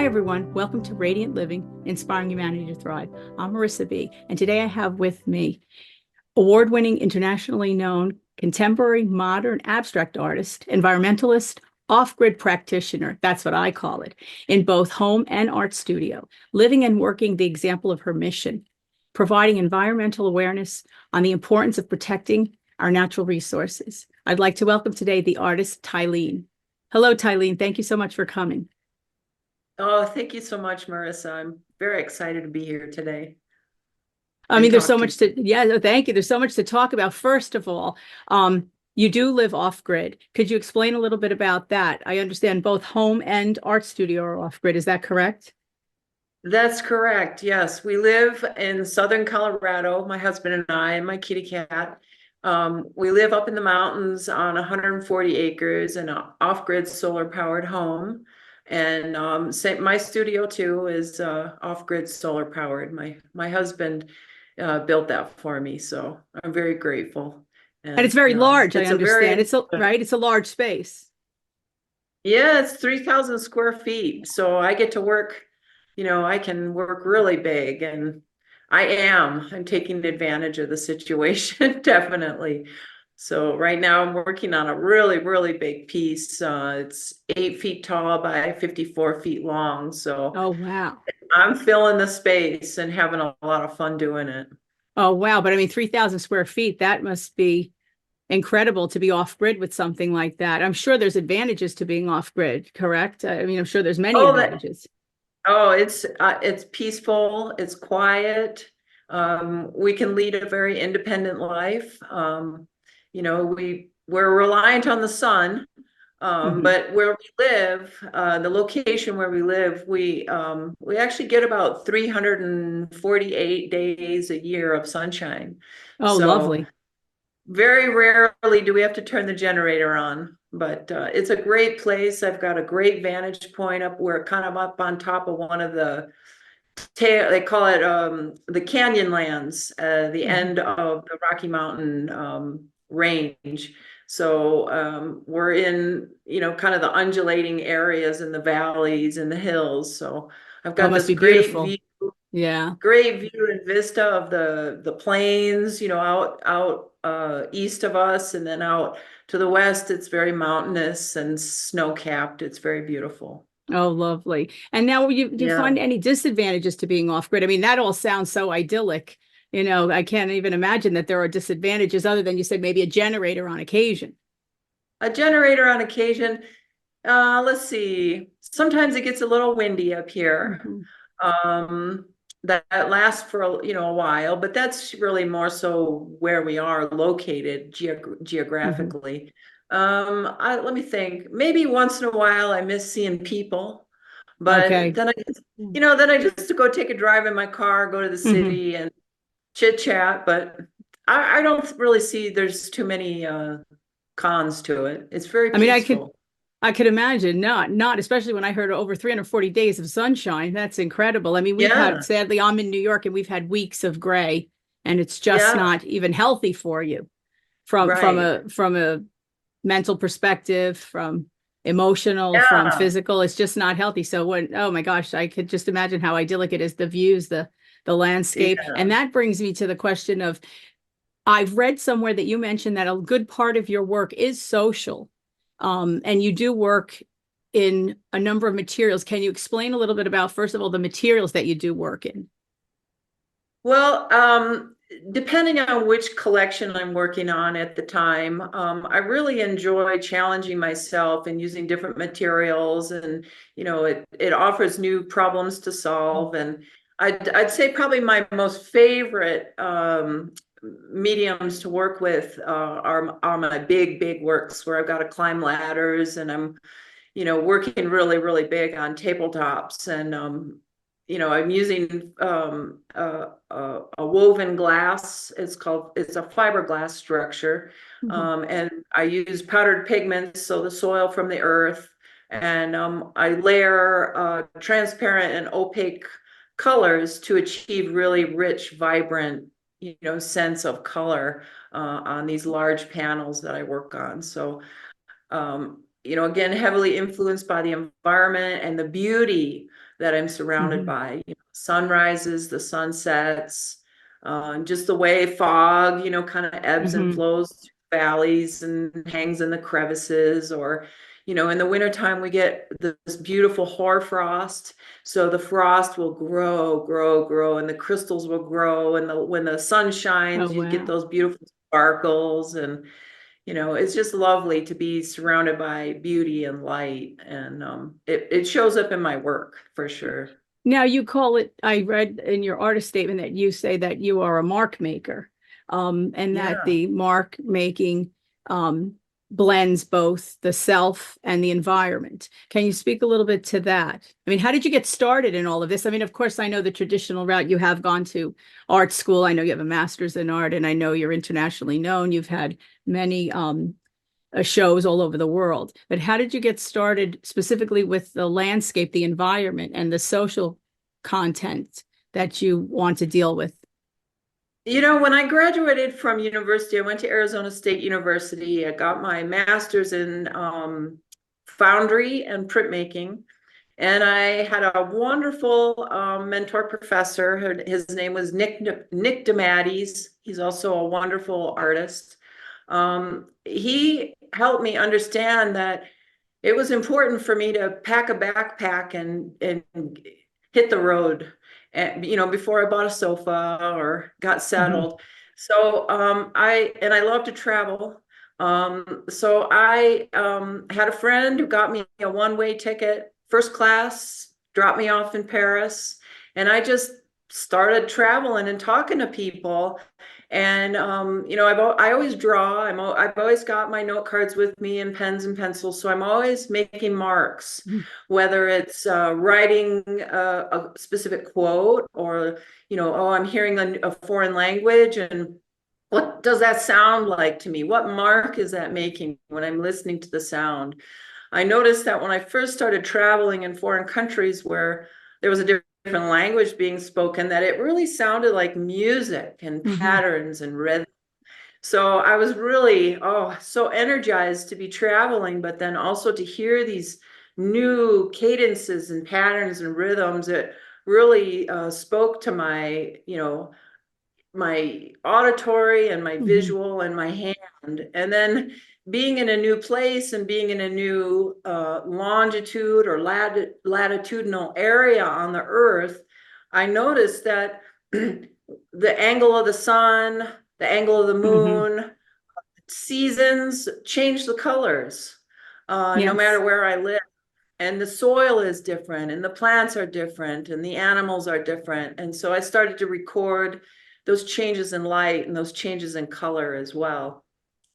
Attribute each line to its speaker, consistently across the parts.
Speaker 1: Hi, everyone. Welcome to Radiant Living, Inspiring Humanity to Thrive. I'm Marissa B., and today I have with me award-winning, internationally known contemporary, modern, abstract artist, environmentalist, off-grid practitioner, that's what I call it, in both home and art studio, living and working the example of her mission, providing environmental awareness on the importance of protecting our natural resources. I'd like to welcome today the artist, Tylene. Hello, Tylene. Thank you so much for coming.
Speaker 2: Oh, thank you so much, Marissa. I'm very excited to be here today
Speaker 1: I
Speaker 2: and
Speaker 1: mean, there's
Speaker 2: talk
Speaker 1: so
Speaker 2: to you.
Speaker 1: much to, yeah, no, thank you. There's so much to talk about. First of all, you do live off grid. Could you explain a little bit about that? I understand both home and art studio are off grid. Is that correct?
Speaker 2: That's correct. Yes, we live in southern Colorado, my husband and I, and my kitty cat. We live up in the mountains on 140 acres in an off-grid solar-powered home. And my studio too is off-grid solar-powered. My husband built that for me, so I'm very grateful.
Speaker 1: And it's
Speaker 2: And
Speaker 1: very large, I
Speaker 2: it's a very
Speaker 1: understand. Right, it's a large space.
Speaker 2: Yeah, it's 3,000 square feet. So I get to work, I can work really big and I'm taking advantage of the situation, definitely. So right now I'm working on a really, really big piece. It's 8 feet tall by 54 feet long. So
Speaker 1: Oh, wow.
Speaker 2: I'm filling the space and having a lot of fun doing it.
Speaker 1: Oh, wow. But I mean, 3,000 square feet, that must be incredible to be off grid with something like that. I'm sure there's advantages to being off grid, correct? I mean, I'm sure there's many
Speaker 2: Oh, that
Speaker 1: advantages.
Speaker 2: Oh, it's peaceful, it's quiet. We can lead a very independent life. We're reliant on the sun,
Speaker 1: Mhm.
Speaker 2: but where we live, the location where we live, we actually get about 348 days a year of sunshine.
Speaker 1: Oh,
Speaker 2: So
Speaker 1: lovely.
Speaker 2: very rarely do we have to turn the generator on, but it's a great place. I've got a great vantage point up where kind of up on top of one of they call it the canyon lands, the
Speaker 1: Mhm.
Speaker 2: end of the Rocky Mountain range. So we're in, kind of the undulating areas in the valleys and the hills. So I've
Speaker 1: Oh, it
Speaker 2: got
Speaker 1: must
Speaker 2: this
Speaker 1: be beautiful. Yeah.
Speaker 2: great view and vista of the plains, out east of us, and then out to the west, it's very mountainous and snow-capped. It's very beautiful.
Speaker 1: Oh, lovely. And now do you
Speaker 2: Yeah.
Speaker 1: find any disadvantages to being off grid? I mean, that all sounds so idyllic. I can't even imagine that there are disadvantages other than you said maybe a generator on occasion.
Speaker 2: A generator on occasion. Let's see. Sometimes it gets a little windy up here.
Speaker 1: Mhm.
Speaker 2: Um, that lasts for a while, but that's really more so where we are located
Speaker 1: Mhm.
Speaker 2: geographically. Let me think. Maybe once in a while I miss seeing people, but
Speaker 1: Okay.
Speaker 2: then I just go take a drive in my car, go to the
Speaker 1: Hmm.
Speaker 2: city and chit chat. But I don't really see there's too many cons to it. It's very
Speaker 1: I mean,
Speaker 2: peaceful.
Speaker 1: I could imagine not especially when I heard over 340 days of sunshine. That's incredible. I mean,
Speaker 2: Yeah,
Speaker 1: sadly, I'm in New York and we've had weeks of gray, and it's just
Speaker 2: yeah,
Speaker 1: not even healthy for you
Speaker 2: right.
Speaker 1: from a mental perspective, from emotional, from
Speaker 2: Yeah,
Speaker 1: physical. It's just not healthy. So oh my gosh, I could just imagine how idyllic it is, the views, the landscape.
Speaker 2: yeah.
Speaker 1: And that brings me to the question of I've read somewhere that you mentioned that a good part of your work is social. And you do work in a number of materials. Can you explain a little bit about, first of all, the materials that you do work in?
Speaker 2: Well, depending on which collection I'm working on at the time, I really enjoy challenging myself and using different materials, and it offers new problems to solve. And I'd say probably my most favorite mediums to work with are my big works where I've got to climb ladders and I'm working really, really big on tabletops. And, I'm using a woven glass. It's a fiberglass structure.
Speaker 1: Mhm.
Speaker 2: And I use powdered pigments, so the soil from the earth. And I layer transparent and opaque colors to achieve really rich, vibrant, sense of color on these large panels that I work on. So again, heavily influenced by the environment and the that I'm surrounded
Speaker 1: Hmm.
Speaker 2: by. You know, sunrises, the sunsets, just the way fog, kind of ebbs and
Speaker 1: Hmm.
Speaker 2: flows through valleys and hangs in the crevices, or, in the wintertime we get this beautiful hoarfrost. So the frost will grow, grow, grow, and the crystals will grow. And when the sun
Speaker 1: Oh,
Speaker 2: shines, you get
Speaker 1: wow.
Speaker 2: those beautiful sparkles. And, it's just lovely to be surrounded by beauty and light. And it shows up in my work for sure.
Speaker 1: Now you call it, I read in your artist statement that you say that you are a mark maker, and that
Speaker 2: Yeah.
Speaker 1: the mark making um, blends both the self and the environment. Can you speak a little bit to that? I mean, how did you get started in all of this? I mean, of course, I know the traditional route. You have gone to art school. I know you have a master's in art, and I know you're internationally known. You've had many shows all over the world. But how did you get started specifically with the landscape, the environment, and the social content that you want to deal with?
Speaker 2: When I graduated from university, I went to Arizona State University. I got my master's in foundry and printmaking. And I had a wonderful mentor professor. His name was Nick DeMatteis. He's also a wonderful artist. He helped me understand that it was important for me to pack a backpack and hit the road, and before I bought a sofa or got
Speaker 1: Mhm.
Speaker 2: settled. So I love to travel. So I had a friend who got me a one-way ticket, first class, dropped me off in Paris, and I just started traveling and talking to people. And I always draw. I've always got my note cards with me and pens and pencils, so I'm always making marks, whether it's writing a specific quote, or oh, I'm hearing a foreign language, and what does that sound like to me? What mark is that making when I'm listening to the sound? I noticed that when I first started traveling in foreign countries where there was a different language being spoken, that it really sounded like music and
Speaker 1: Mhm.
Speaker 2: patterns and rhythm. So I was really, so energized to be traveling, but then also to hear these new cadences and patterns and rhythms that really spoke to my auditory and my
Speaker 1: Mhm.
Speaker 2: visual and my hand. And then being in a new place and being in a new longitude or latitudinal area on the earth, I noticed that the angle of the sun, the angle of the
Speaker 1: Mhm.
Speaker 2: moon, seasons change the colors, no
Speaker 1: Yes.
Speaker 2: matter where I live. And the soil is different, and the plants are different, and the animals are different. And so I started to record those changes in light and those changes in color as well.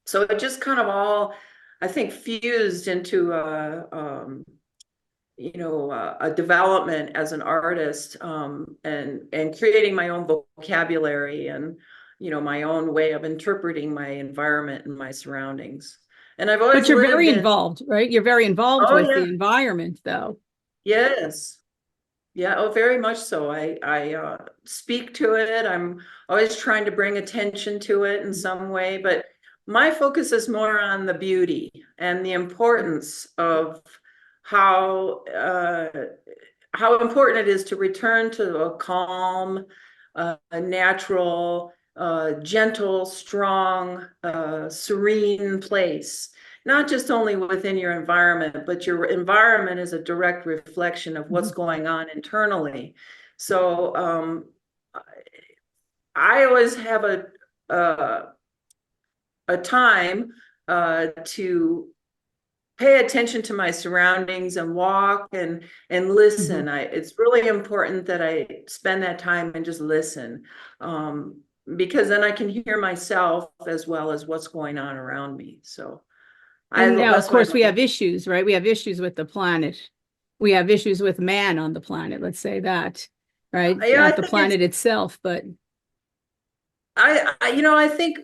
Speaker 2: So it just kind of all, I think, fused into a development as an artist, and creating my own vocabulary and my own way of interpreting my environment and my surroundings. And I've
Speaker 1: But
Speaker 2: always
Speaker 1: you're very
Speaker 2: lived in.
Speaker 1: involved, right? You're very involved
Speaker 2: Oh
Speaker 1: with
Speaker 2: yeah,
Speaker 1: the environment, though.
Speaker 2: yes. Yeah, oh, very much so. I speak to it. I'm always trying to bring attention to it in some way, but my focus is more on the beauty and the importance of how how important it is to return to a calm, a natural, gentle, strong, serene place. Not just only within your environment, but your environment is a direct reflection of what's
Speaker 1: Mhm.
Speaker 2: going on internally. So I always have a, a time to pay attention to my surroundings and walk and listen.
Speaker 1: Mhm.
Speaker 2: It's really important that I spend that time and just listen, um, because then I can hear myself as well as what's going on around me. So
Speaker 1: And now, of
Speaker 2: that's what I
Speaker 1: course, we
Speaker 2: love.
Speaker 1: have issues, right? We have issues with the planet. We have issues with man on the planet, let's say that, right?
Speaker 2: Yeah, I
Speaker 1: Not the
Speaker 2: think it's
Speaker 1: planet itself, but
Speaker 2: I think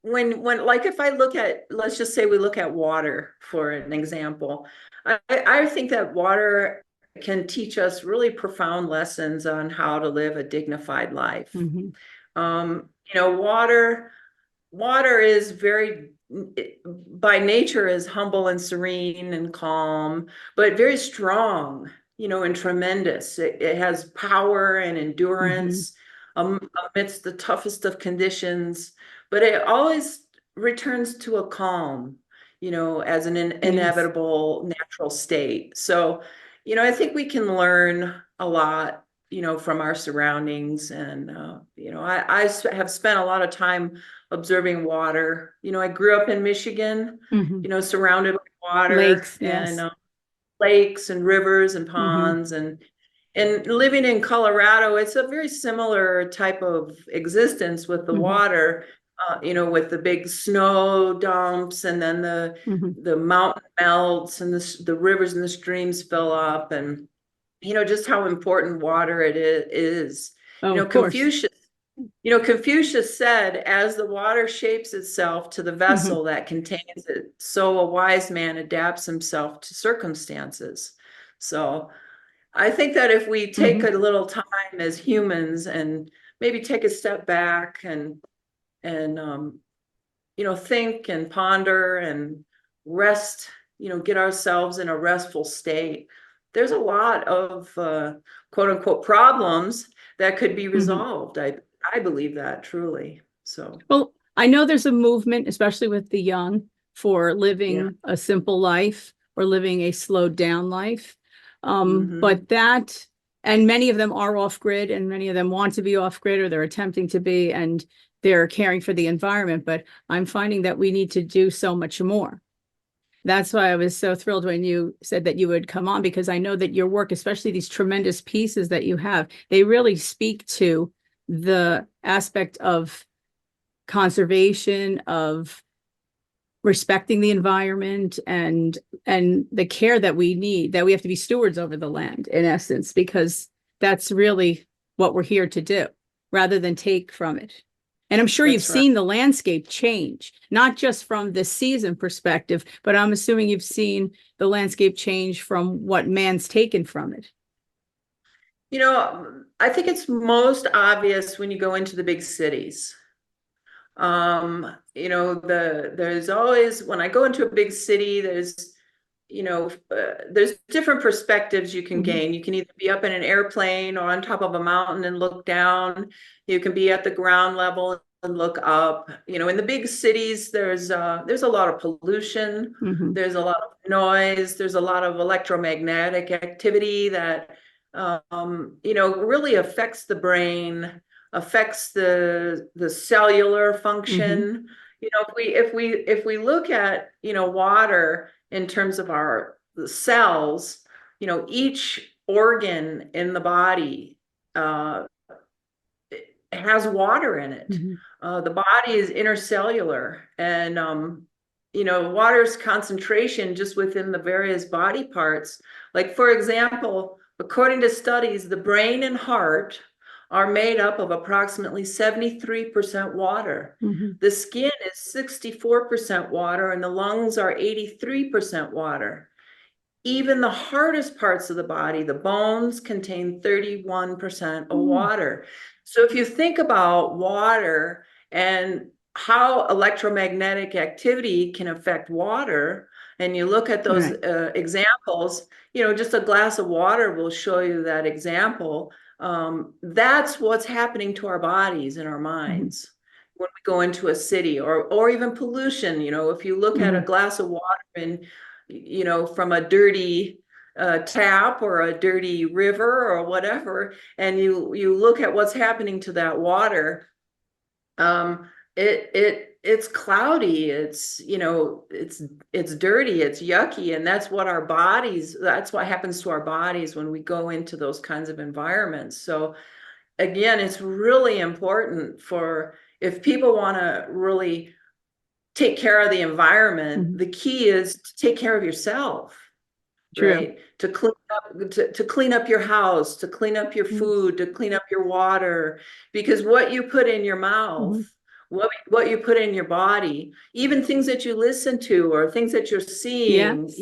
Speaker 2: when like if I look at, let's just say we look at water for an example, I think that water can teach us really profound lessons on how to live a dignified life.
Speaker 1: Mhm.
Speaker 2: Water is very, by nature, is humble and serene and calm, but very strong. and tremendous. It has power and
Speaker 1: Hmm.
Speaker 2: endurance amidst the toughest of conditions, but it always returns to a calm, as an
Speaker 1: Yes.
Speaker 2: inevitable natural state. So, I think we can learn a lot, from our surroundings. And, have spent a lot of time observing water. I grew up in Michigan,
Speaker 1: Hmm.
Speaker 2: surrounded by water
Speaker 1: Lakes.
Speaker 2: and
Speaker 1: Yes.
Speaker 2: lakes and rivers and
Speaker 1: Hmm.
Speaker 2: ponds, and living in Colorado, it's a very similar type of existence with the
Speaker 1: Hmm.
Speaker 2: water, with the big snow dumps, and then the
Speaker 1: Hmm.
Speaker 2: the mountain melts, and the rivers and the streams fill up, and just how important water is.
Speaker 1: Oh,
Speaker 2: You know,
Speaker 1: of course.
Speaker 2: Confucius Confucius said, as the water shapes itself to the
Speaker 1: Hmm.
Speaker 2: vessel that contains it, so a wise man adapts himself to circumstances. So I think that if we take
Speaker 1: Hmm.
Speaker 2: a little time as humans and maybe take a step back and think and ponder and rest, get ourselves in a restful state, there's a lot of quote unquote problems that could be
Speaker 1: Hmm.
Speaker 2: resolved. I believe that truly. So
Speaker 1: Well, I know there's a movement, especially with the young, for
Speaker 2: yeah.
Speaker 1: living a simple life or living a slowed down life.
Speaker 2: Hmm.
Speaker 1: But that, and many of them are off grid, and many of them want to be off grid, or they're attempting to be, and they're caring for the environment. But I'm finding that we need to do so much more. That's why I was so thrilled when you said that you would come on, because I know that your work, especially these tremendous pieces that you have, they really speak to the aspect of conservation, of respecting the environment, and the care that we need, that we have to be stewards over the land, in essence, because that's really what we're here to do, rather than take from it. And I'm sure you've
Speaker 2: That's right.
Speaker 1: seen the landscape change, not just from the season perspective, but I'm assuming you've seen the landscape change from what man's taken from it.
Speaker 2: I think it's most obvious when you go into the big cities. There's always, when I go into a big city, there's different perspectives you can
Speaker 1: Mhm.
Speaker 2: gain. You can either be up in an airplane or on top of a mountain and look down. You can be at the ground level and look up. In the big cities, there's a lot of pollution,
Speaker 1: Mhm.
Speaker 2: there's a lot of noise, there's a lot of electromagnetic activity that really affects the brain, affects the cellular
Speaker 1: Mhm.
Speaker 2: function. If we look at water in terms of our cells, each organ in the body uh, has water in it.
Speaker 1: Mhm.
Speaker 2: The body is intercellular, and water's concentration just within the various body parts. Like, for example, according to studies, the brain and heart are made up of approximately 73% water.
Speaker 1: Mhm.
Speaker 2: The skin is 64% water, and the lungs are 83% water. Even the hardest parts of the body, the bones, contain 31% of
Speaker 1: Mhm.
Speaker 2: water. So if you think about water and how electromagnetic activity can affect water, and you look at those
Speaker 1: Right.
Speaker 2: examples, just a glass of water will show you that example. That's what's happening to our bodies and our
Speaker 1: Mhm.
Speaker 2: minds when we go into a city, or even pollution. If you look at a
Speaker 1: Mhm.
Speaker 2: glass of water and from a dirty tap or a dirty river or whatever, and you look at what's happening to that water, it's cloudy, it's dirty, it's yucky, and that's what happens to our bodies when we go into those kinds of environments. So again, it's really important for, if people want to really take care of the environment,
Speaker 1: Mhm.
Speaker 2: the key is to take care of yourself,
Speaker 1: True.
Speaker 2: right? To clean up your house, to clean up your
Speaker 1: Yes.
Speaker 2: food, to clean up your water, because what you put in your mouth,
Speaker 1: Mhm.
Speaker 2: what you put in your body, even things that you listen to or things that you're seeing,
Speaker 1: Yes.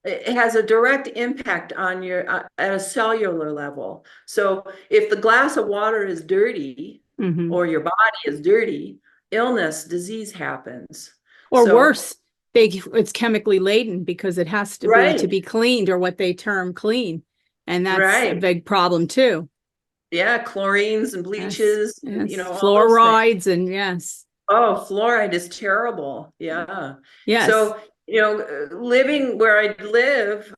Speaker 2: it has a direct impact on your at a cellular level. So if the glass of water is dirty
Speaker 1: Mhm.
Speaker 2: or your body is dirty, illness, disease happens.
Speaker 1: Or
Speaker 2: So,
Speaker 1: worse, it's chemically laden because it has to
Speaker 2: right.
Speaker 1: be cleaned, or what they term clean. And that's a
Speaker 2: Right.
Speaker 1: big problem too.
Speaker 2: Yeah, chlorines and
Speaker 1: Yes,
Speaker 2: bleaches, and,
Speaker 1: yes,
Speaker 2: all those things.
Speaker 1: fluorides and yes,
Speaker 2: Oh, fluoride is terrible. Yeah.
Speaker 1: yes.
Speaker 2: So, living where I live,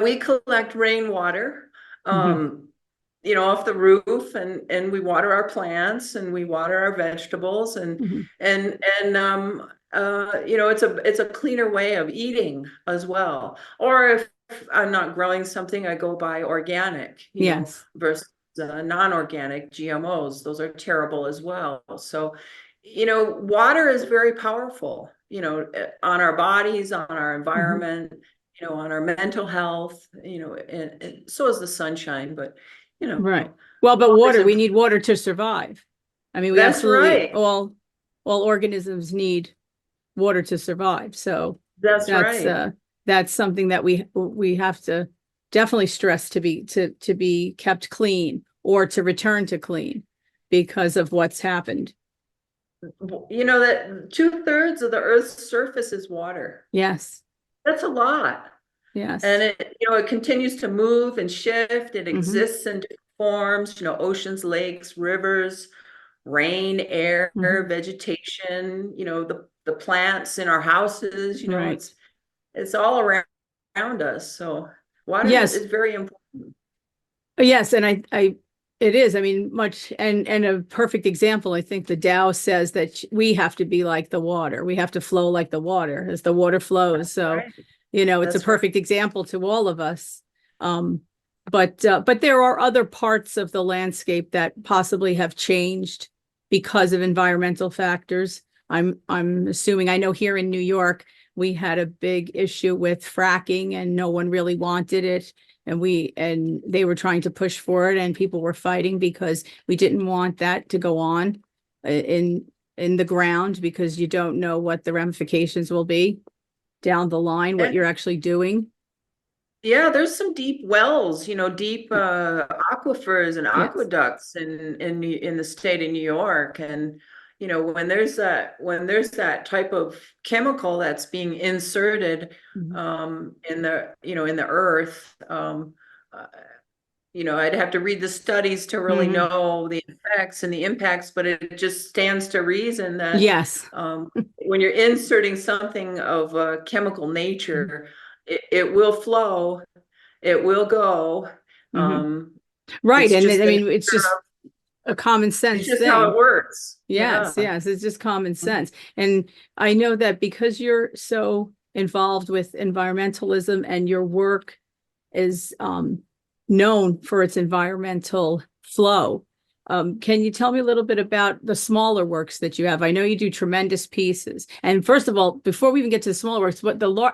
Speaker 2: we collect rainwater,
Speaker 1: Hmm.
Speaker 2: um, off the roof, and we water our plants and we water our vegetables,
Speaker 1: Hmm.
Speaker 2: it's a cleaner way of eating as well. Or if I'm not growing something, I go buy organic,
Speaker 1: Yes.
Speaker 2: versus non-organic GMOs. Those are terrible as well. So, water is very powerful, on our bodies, on our
Speaker 1: Hmm.
Speaker 2: environment, on our mental health, and so is the sunshine, but,
Speaker 1: Right. Well, but
Speaker 2: water's
Speaker 1: water, we need
Speaker 2: important.
Speaker 1: water to survive. I mean, we
Speaker 2: That's
Speaker 1: absolutely
Speaker 2: right.
Speaker 1: all organisms need water to survive. So
Speaker 2: That's
Speaker 1: that's
Speaker 2: right.
Speaker 1: uh that's something that we have to definitely stress to be kept clean or to return to clean because of what's happened.
Speaker 2: You know that 2/3 of the Earth's surface is water.
Speaker 1: Yes.
Speaker 2: That's a lot. And
Speaker 1: Yes.
Speaker 2: it continues to move and shift. It
Speaker 1: Hmm.
Speaker 2: exists in different forms, oceans, lakes, rivers, rain, air,
Speaker 1: Hmm.
Speaker 2: vegetation, the plants in our houses,
Speaker 1: Right.
Speaker 2: it's all around us. So water
Speaker 1: Yes.
Speaker 2: is very important.
Speaker 1: Yes, and it is. I mean, much and a perfect example. I think the Tao says that we have to be like the water. We have to flow like the water as the water flows. So,
Speaker 2: Right.
Speaker 1: it's a
Speaker 2: That's right.
Speaker 1: perfect example to all of us. Um, but there are other parts of the landscape that possibly have changed because of environmental factors. I'm assuming. I know here in New York we had a big issue with fracking, and no one really wanted it, and they were trying to push for it, and people were fighting because we didn't want that to go on in the ground, because you don't know what the ramifications will be down the line, what you're actually doing.
Speaker 2: Yeah, there's some deep wells, deep aquifers and
Speaker 1: Yes.
Speaker 2: aqueducts in the state of New York. And when there's that type of chemical that's being inserted
Speaker 1: Mhm.
Speaker 2: in the earth, uh, I'd have to read the studies to really
Speaker 1: Mhm.
Speaker 2: know the effects and the impacts, but it just stands to reason that
Speaker 1: Yes.
Speaker 2: um, when you're inserting something of a chemical
Speaker 1: Mhm.
Speaker 2: nature, it will flow, it will go.
Speaker 1: Mhm.
Speaker 2: Um,
Speaker 1: Right.
Speaker 2: it's
Speaker 1: And
Speaker 2: just
Speaker 1: I
Speaker 2: the
Speaker 1: mean, it's
Speaker 2: nature
Speaker 1: just
Speaker 2: of,
Speaker 1: a common
Speaker 2: it's
Speaker 1: sense
Speaker 2: just how it
Speaker 1: thing.
Speaker 2: works.
Speaker 1: Yes,
Speaker 2: Yeah.
Speaker 1: yes, it's just common sense. And I know that because you're so involved with environmentalism and your work is known for its environmental flow, can you tell me a little bit about the smaller works that you have? I know you do tremendous pieces. And first of all, before we even get to the smaller works,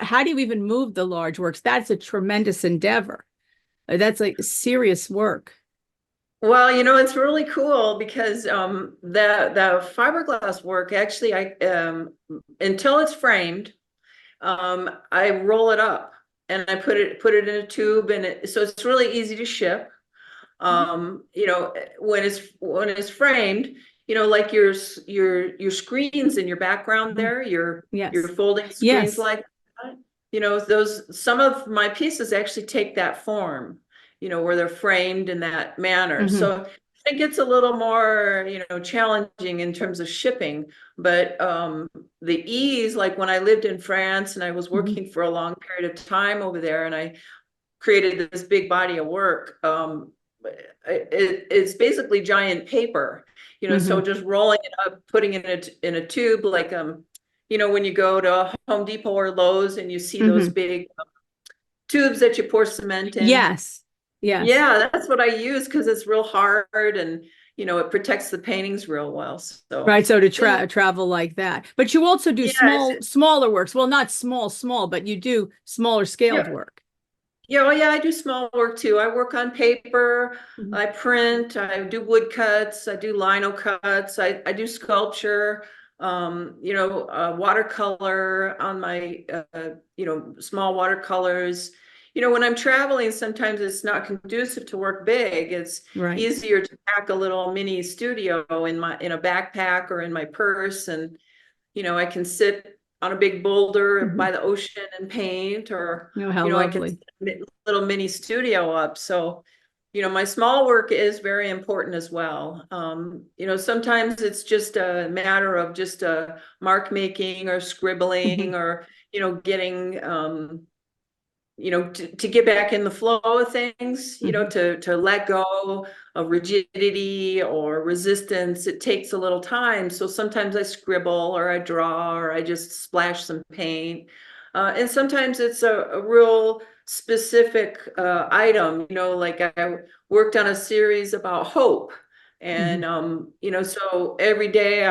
Speaker 1: how do you even move the large works? That's a tremendous endeavor. That's like serious work.
Speaker 2: Well, it's really cool because the fiberglass work actually, I until it's framed, I roll it up and I put it in a tube, and so it's really easy to ship. When it's framed, like your screens in your background
Speaker 1: Mhm.
Speaker 2: there, your
Speaker 1: Yes.
Speaker 2: folding screens
Speaker 1: Yes.
Speaker 2: like that, those some of my pieces actually take that form, where they're framed in that manner.
Speaker 1: Hmm.
Speaker 2: So it gets a little more, challenging in terms of shipping, but the ease, like when I lived in France and I was
Speaker 1: Hmm.
Speaker 2: working for a long period of time over there, and I created this big body of work. It's basically giant paper, so
Speaker 1: Hmm.
Speaker 2: just rolling it up, putting it in a tube, like when you go to Home Depot or Lowe's and you see those
Speaker 1: Hmm.
Speaker 2: big tubes that you pour cement in.
Speaker 1: Yes. Yes.
Speaker 2: Yeah, that's what I use because it's real hard, and it protects the paintings real well. So
Speaker 1: Right. So to
Speaker 2: it,
Speaker 1: travel like that. But you also do
Speaker 2: yeah,
Speaker 1: smaller works. Well, not small, but you do smaller scaled
Speaker 2: yeah.
Speaker 1: work.
Speaker 2: Yeah, oh yeah, I do small work too. I work on paper,
Speaker 1: Mhm.
Speaker 2: I print, I do wood cuts, I do lino cuts, I do sculpture, watercolor on my, small watercolors. When I'm traveling, sometimes it's not conducive to work big. It's
Speaker 1: Right.
Speaker 2: easier to pack a little mini studio in a backpack or in my purse, and I can sit on a big boulder
Speaker 1: Mhm.
Speaker 2: by the ocean and paint, or,
Speaker 1: Oh, how
Speaker 2: I can set
Speaker 1: lovely.
Speaker 2: a little mini studio up. So, my small work is very important as well. Sometimes it's just a matter of just mark making or
Speaker 1: Mhm.
Speaker 2: scribbling, or, getting, to get back in the flow of things,
Speaker 1: Mhm.
Speaker 2: to let go of rigidity or resistance. It takes a little time. So sometimes I scribble, or I draw, or I just splash some paint. And sometimes it's a real specific item, like I worked on a series about hope. And,
Speaker 1: Mhm.
Speaker 2: so every day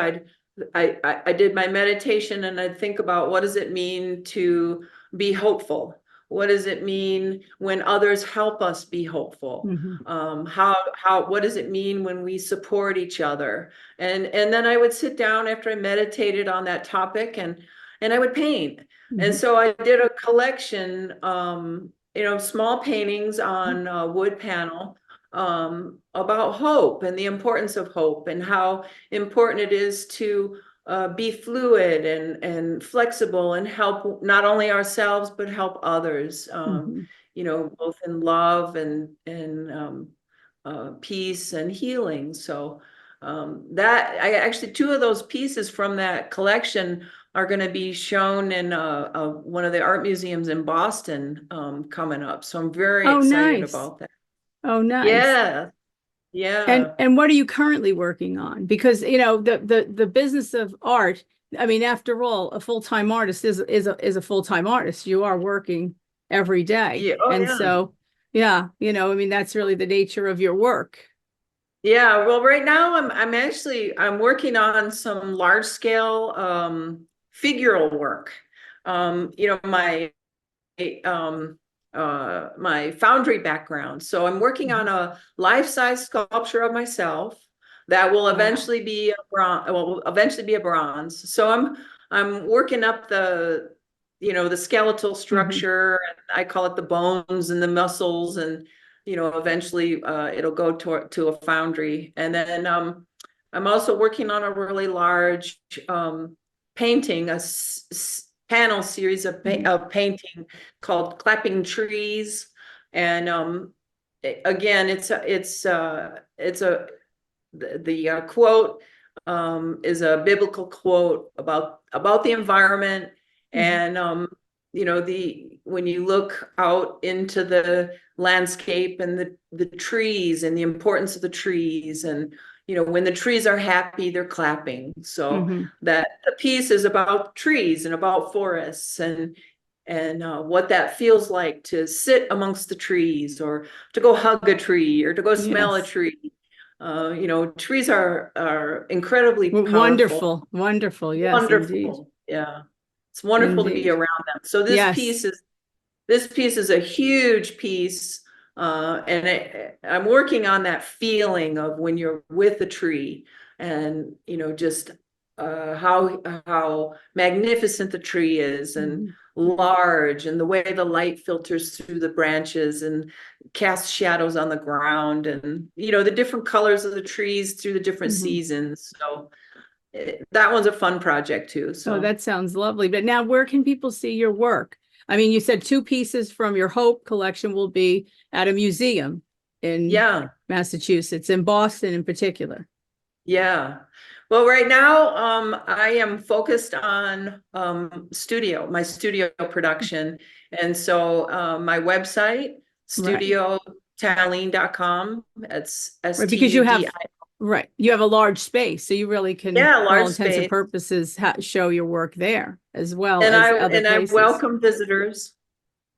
Speaker 2: I did my meditation, and I'd think about, what does it mean to be hopeful? What does it mean when others help us be hopeful?
Speaker 1: Mhm.
Speaker 2: What does it mean when we support each other? And then I would sit down after I meditated on that topic, and I would paint. And
Speaker 1: Mhm.
Speaker 2: so I did a collection, small paintings on wood panel, about hope and the importance of hope, and how important it is to be fluid and flexible, and help not only ourselves but help others,
Speaker 1: Mhm.
Speaker 2: both in love and peace and healing. So that I actually, two of those pieces from that collection are going to be shown in one of the art museums in Boston, coming up. So I'm very
Speaker 1: Oh,
Speaker 2: excited
Speaker 1: nice.
Speaker 2: about that.
Speaker 1: Oh, nice.
Speaker 2: Yeah,
Speaker 1: And
Speaker 2: yeah,
Speaker 1: what are you currently working on? Because the business of art, I mean, after all, a full-time artist is a full-time artist. You are working every day.
Speaker 2: yeah. Oh,
Speaker 1: And
Speaker 2: yeah.
Speaker 1: so, yeah, I mean, that's really the nature of your work.
Speaker 2: Yeah, well, right now I'm working on some large scale figural work. My um my foundry background. So I'm working on
Speaker 1: Mhm.
Speaker 2: a life-size sculpture of myself that will
Speaker 1: Wow.
Speaker 2: eventually be a bronze, will eventually be a bronze. So I'm working up the skeletal
Speaker 1: Hmm.
Speaker 2: structure, and I call it the bones and the muscles, and eventually it'll go to a foundry. And then I'm also working on a really large painting, panel series
Speaker 1: Hmm.
Speaker 2: of painting called Clapping Trees. And again, the quote is a biblical quote about the environment.
Speaker 1: Hmm.
Speaker 2: And the when you look out into the landscape, and the trees, and the importance of the trees, and when the trees are happy, they're clapping. So
Speaker 1: Hmm.
Speaker 2: that the piece is about trees and about forests, and what that feels like to sit amongst the trees, or to go hug a tree, or to go smell a
Speaker 1: Yes.
Speaker 2: tree. Trees are incredibly powerful,
Speaker 1: Wonderful. Wonderful. Yes, indeed.
Speaker 2: wonderful. Yeah, it's wonderful to be
Speaker 1: Indeed.
Speaker 2: around them. So
Speaker 1: Yes.
Speaker 2: this piece is a huge piece, and I'm working on that feeling of when you're with a tree, and just how magnificent the tree is, and
Speaker 1: Hmm.
Speaker 2: large, and the way the light filters through the branches and casts shadows on the ground, and the different colors of the trees through the different
Speaker 1: Hmm.
Speaker 2: seasons. So that one's a fun project too.
Speaker 1: Oh,
Speaker 2: So
Speaker 1: that sounds lovely. But now, where can people see your work? I mean, you said two pieces from your Hope collection will be at a museum in
Speaker 2: yeah.
Speaker 1: Massachusetts, in Boston in particular.
Speaker 2: Yeah. Well, right now, I am focused on my studio production. And so my website,
Speaker 1: Right.
Speaker 2: studiotalene.com, it's
Speaker 1: Right. Because you
Speaker 2: STUDI.
Speaker 1: have, right. You have a large space. So you really can,
Speaker 2: Yeah,
Speaker 1: for all
Speaker 2: large
Speaker 1: intents and
Speaker 2: space.
Speaker 1: purposes, show your work there as well
Speaker 2: And
Speaker 1: as
Speaker 2: I
Speaker 1: other
Speaker 2: and I
Speaker 1: places.
Speaker 2: welcome visitors.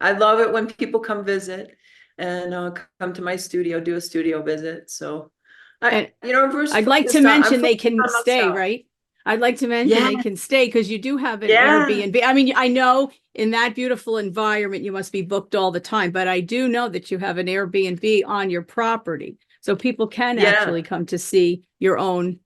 Speaker 2: I love it when people come visit, and come to my studio, do a studio visit. So
Speaker 1: And
Speaker 2: I'm first
Speaker 1: I'd like to
Speaker 2: focused on I'm
Speaker 1: mention they
Speaker 2: focused
Speaker 1: can
Speaker 2: on
Speaker 1: stay,
Speaker 2: myself.
Speaker 1: right? I'd like to mention
Speaker 2: Yeah,
Speaker 1: they can stay because you do have an
Speaker 2: yeah,
Speaker 1: Airbnb. I mean, I know in that beautiful environment, you must be booked all the time, but I do know that you have an Airbnb on your property. So people can
Speaker 2: yeah.
Speaker 1: actually come to see your own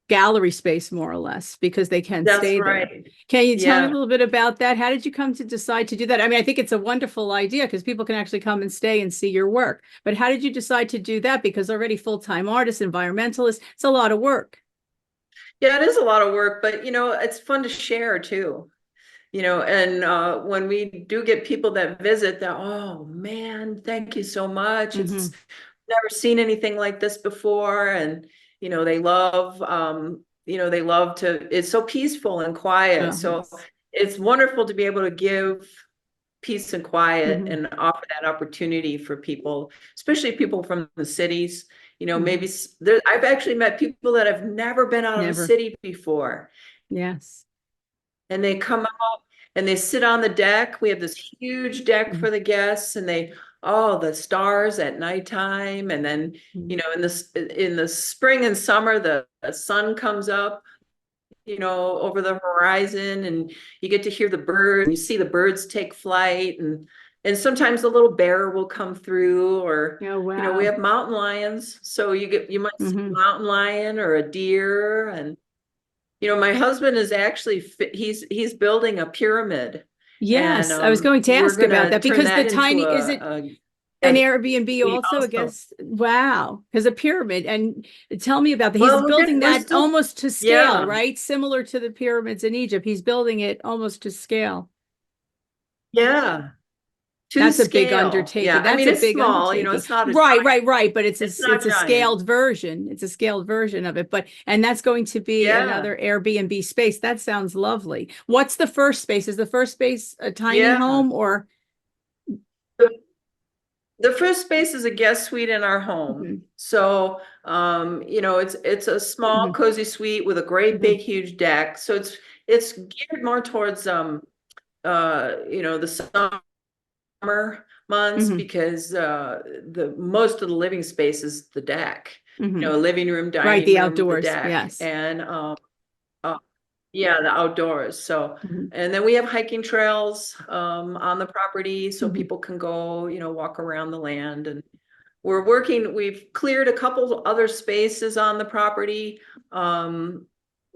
Speaker 1: gallery space, more or less, because they can
Speaker 2: That's
Speaker 1: stay there.
Speaker 2: right.
Speaker 1: Can you tell me a
Speaker 2: Yeah.
Speaker 1: little bit about that? How did you come to decide to do that? I mean, I think it's a wonderful idea because people can actually come and stay and see your work. But how did you decide to do that? Because already full-time artist, environmentalist, it's a lot of work.
Speaker 2: Yeah, it is a lot of work, but it's fun to share too. And when we do get people that visit, they're, oh man, thank you so much. It's
Speaker 1: Hmm.
Speaker 2: never seen anything like this before. And, they love to, it's so peaceful and quiet.
Speaker 1: Oh,
Speaker 2: So
Speaker 1: yes.
Speaker 2: it's wonderful to be able to give peace and quiet
Speaker 1: Hmm.
Speaker 2: and offer that opportunity for people, especially people from the cities.
Speaker 1: Hmm.
Speaker 2: Maybe there, I've actually met people that have never been out of the
Speaker 1: Never.
Speaker 2: city before,
Speaker 1: Yes.
Speaker 2: and they come out and they sit on the deck. We have this huge deck
Speaker 1: Hmm.
Speaker 2: for the guests, and oh, the stars at nighttime. And then,
Speaker 1: Hmm.
Speaker 2: in the spring and summer, the sun comes up, over the horizon, and you get to hear the birds, you see the birds take flight, and sometimes a little bear will come through, or,
Speaker 1: Oh,
Speaker 2: we
Speaker 1: wow.
Speaker 2: have mountain lions. So you might see a
Speaker 1: Hmm.
Speaker 2: mountain lion or a deer. And my husband is actually he's building a pyramid, and
Speaker 1: Yes, I was going to
Speaker 2: we're
Speaker 1: ask about
Speaker 2: gonna
Speaker 1: that
Speaker 2: turn
Speaker 1: because the
Speaker 2: that into
Speaker 1: tiny, is it
Speaker 2: a
Speaker 1: an
Speaker 2: guest
Speaker 1: Airbnb
Speaker 2: suite
Speaker 1: also? I
Speaker 2: also.
Speaker 1: guess. Wow, because a pyramid. And tell me about that. He's
Speaker 2: Well,
Speaker 1: building
Speaker 2: we're
Speaker 1: that
Speaker 2: still,
Speaker 1: almost to scale,
Speaker 2: yeah,
Speaker 1: right? Similar to the pyramids in Egypt. He's building it almost to scale.
Speaker 2: yeah, to
Speaker 1: That's a big
Speaker 2: scale. Yeah,
Speaker 1: undertaking.
Speaker 2: I
Speaker 1: That's
Speaker 2: mean,
Speaker 1: a
Speaker 2: it's
Speaker 1: big
Speaker 2: small,
Speaker 1: undertaking.
Speaker 2: it's not a
Speaker 1: Right,
Speaker 2: giant,
Speaker 1: right, right. But it's a
Speaker 2: it's
Speaker 1: it's
Speaker 2: not
Speaker 1: a
Speaker 2: giant.
Speaker 1: scaled version. It's a scaled version of it. But and that's going to be
Speaker 2: Yeah,
Speaker 1: another Airbnb space. That sounds lovely. What's the first space? Is the first space a tiny
Speaker 2: yeah.
Speaker 1: home or?
Speaker 2: The, the first space is a guest suite in our home.
Speaker 1: Mhm,
Speaker 2: So, it's a small,
Speaker 1: mhm,
Speaker 2: cozy suite with a great big,
Speaker 1: mhm,
Speaker 2: huge deck. So it's geared more towards the summer months,
Speaker 1: mhm,
Speaker 2: because the most of the living space is the deck.
Speaker 1: mhm.
Speaker 2: Living room,
Speaker 1: Right,
Speaker 2: dining
Speaker 1: the
Speaker 2: room, the
Speaker 1: outdoors.
Speaker 2: deck,
Speaker 1: Yes.
Speaker 2: and uh, yeah, the outdoors. So,
Speaker 1: Mhm,
Speaker 2: and then we have hiking trails on the property, so
Speaker 1: mhm,
Speaker 2: people can go, walk around the land. And we've cleared a couple other spaces on the property